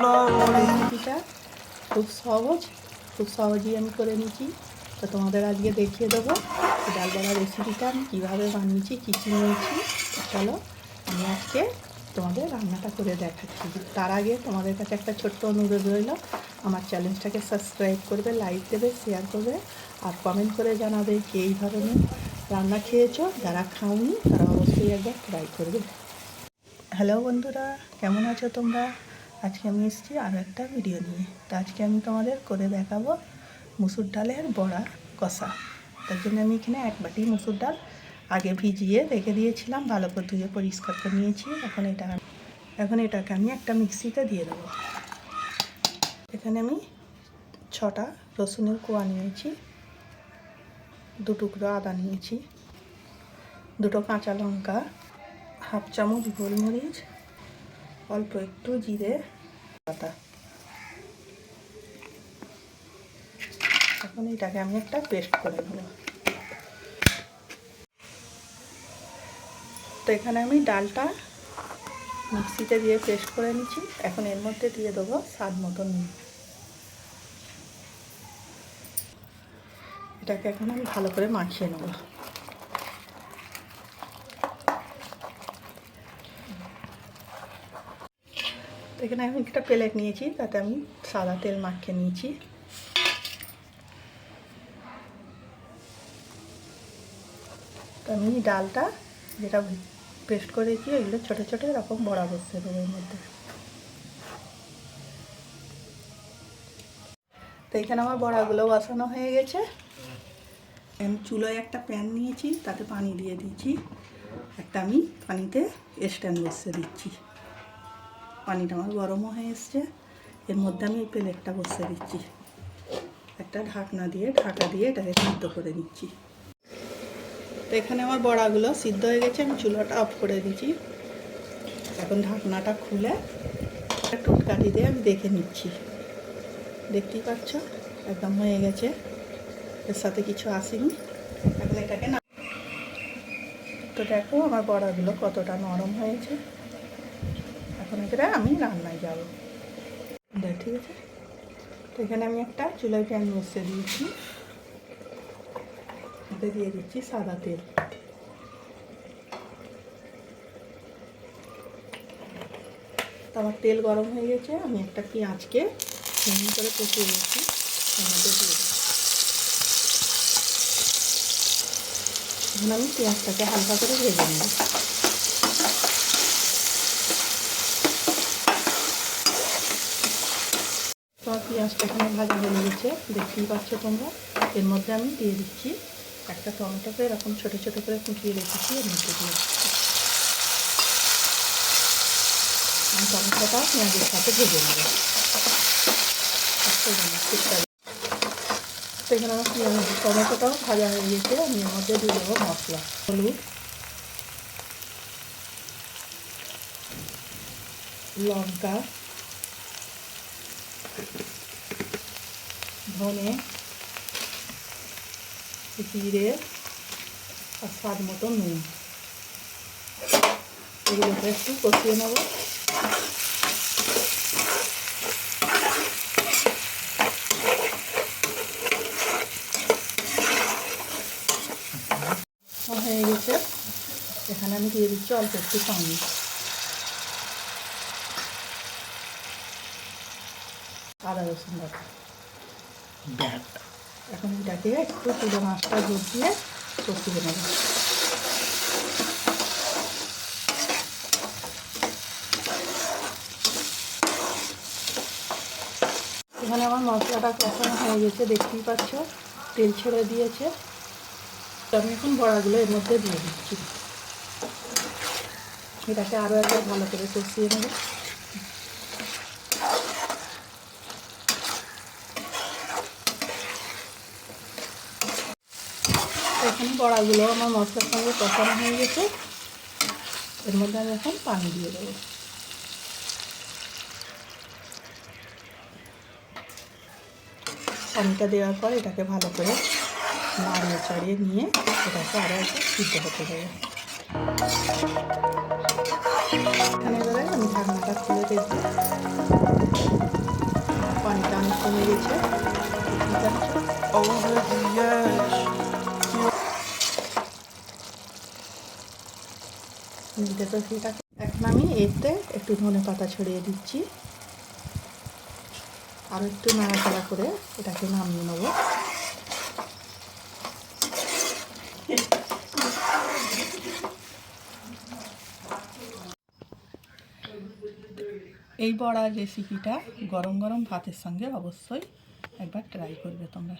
রেসিপিটা খুব সহজেই আমি করে নিচ্ছি। তো তোমাদের আজকে দেখিয়ে দেবো ডাল বড়া রেসিপিটা আমি কীভাবে বানিয়েছি, কী কী নিয়েছি। চলো আমি আজকে তোমাদের রান্নাটা করে দেখাচ্ছি। তার আগে তোমাদের কাছে একটা ছোট্ট অনুরোধ রইল, আমার চ্যানেলটাকে সাবস্ক্রাইব করবে, লাইক দেবে, শেয়ার করবে আর কমেন্ট করে জানাবে যে এই ধরনের রান্না খেয়েছো। যারা খাওনি তারা অবশ্যই একবার ট্রাই করবে। হ্যালো বন্ধুরা, কেমন আছো তোমরা? আজকে আমি এসেছি আরও একটা ভিডিও নিয়ে। তো আজকে আমি তোমাদের করে দেখাবো মুসুর ডালের বড়া কষা। তার জন্য আমি এখানে 1 বাটি মুসুর ডাল আগে ভিজিয়ে রেখে দিয়েছিলাম, ভালো করে ধুয়ে পরিষ্কার করে নিয়েছি। এখন এটাকে আমি একটা মিক্সিতে দিয়ে দেবো। এখানে আমি 6টা রসুনের কোয়া নিয়েছি, 2 টুকরো আদা নিয়েছি, 2টো কাঁচা লঙ্কা, 1/2 চামচ গোলমরিচ, অল্প একটু জিরে পাতা। এখন এটাকে আমি একটা পেস্ট করে নেব। তো এখানে আমি ডালটা মিক্সিতে দিয়ে পেস্ট করে নিচ্ছি। এখন এর মধ্যে দিয়ে দেবো স্বাদ মতো নুন। এটাকে এখন আমি ভালো করে মাখিয়ে নেব। তো এখানে আমি একটা প্লেট নিয়েছি, তাতে আমি সাদা তেল মাখিয়ে নিয়েছি। তো আমি ডালটা যেটা পেস্ট করেছি ওইগুলো ছোটো ছোটো এরকম বড়া বসতে দেবো এর মধ্যে। তো এখানে আমার বড়াগুলো বসানো হয়ে গেছে। আমি চুলোয় একটা প্যান নিয়েছি, তাতে পানি দিয়ে দিচ্ছি। আমি পানিতে স্ট্যান্ড বসিয়ে দিচ্ছি। পানিটা আমার গরমও হয়ে এসছে। এর মধ্যে আমি এই প্লেটটা বসিয়ে দিচ্ছি। একটা ঢাকা দিয়ে এটাকে সিদ্ধ করে নিচ্ছি। তো এখানে আমার বড়াগুলো সিদ্ধ হয়ে গেছে, আমি চুলাটা অফ করে দিচ্ছি। এখন ঢাকনাটা খুলে টুটকাটি দিয়ে আমি দেখে নিচ্ছি। দেখতেই পাচ্ছ একদম হয়ে গেছে, এর সাথে কিছু আসেনি। এখন এটাকে না, তো দেখো আমার বড়াগুলো কতটা নরম হয়েছে। এখন এটা আমি রান্নায় যাব, ঠিক আছে। তো এখানে আমি একটা চুলায় প্যান বসিয়ে দিয়েছি, এতে দিয়ে দিচ্ছি সাদা তেল। তো আমার তেল গরম হয়ে গেছে, আমি একটা পেঁয়াজকে মিহি করে কষিয়ে নিচ্ছি, এর মধ্যে দিয়ে দিচ্ছি। এখন আমি পেঁয়াজটাকে হালকা করে ভেজে নেব। তো পেঁয়াজটা এখানে ভাজা হয়ে গেছে, দেখতেই পাচ্ছ তোমরা। এর মধ্যে আমি দিয়ে দিচ্ছি একটা টমেটোকে এরকম ছোটো ছোটো করে কুচিয়ে রেখেছি, এর মধ্যে দিয়ে দিচ্ছি। আমি টমেটোটা পেঁয়াজের সাথে ভেজে নেব। তো এখানে আমার টমেটোটাও ভাজা হয়ে গেছে, আমি এর মধ্যে দিয়ে দেবো মশলা। হলুদ, লঙ্কা, ধনে, জিরে আর স্বাদ মতো নুন, এগুলোকে একটু কষিয়ে নেব। হয়ে গেছে, এখানে আমি দিয়ে দিচ্ছি অল্প একটু পানি। আদা রসুন বাটা। এখন এটাকে একটু পুরো মাছটা জোর দিয়ে কষিয়ে নেব। এখানে আমার মশলাটা কষানো হয়ে গেছে, দেখতেই পাচ্ছ তেল ছেড়ে দিয়েছে। তো আমি এখন বড়াগুলো এর মধ্যে দিয়ে দিচ্ছি। এটাকে আরও একবার ভালো করে কষিয়ে নেব। এখানে বড়াগুলো আমার মশলার সঙ্গে কষানো হয়ে গেছে, এর মধ্যে আমি এখন পানি দিয়ে দেবো। পানিটা দেওয়ার পর এটাকে ভালো করে নাড়িয়ে চাড়িয়ে নিয়ে এটাকে আরও একটু সিদ্ধ হতে দেবো। এখানে এবারে আমি ঢাকনাটা খুলে দেখব। পানিটা অনেক কমে গেছে, over the edge. নিতে তো ঠিক আছে। এখন আমি এতে একটু ধনে পাতা ছড়িয়ে দিচ্ছি, আর একটু নাড়াচাড়া করে এটাকে নামিয়ে নেব। এই বড়ার রেসিপিটা গরম গরম ভাতের সঙ্গে অবশ্যই একবার ট্রাই করবে তোমরা।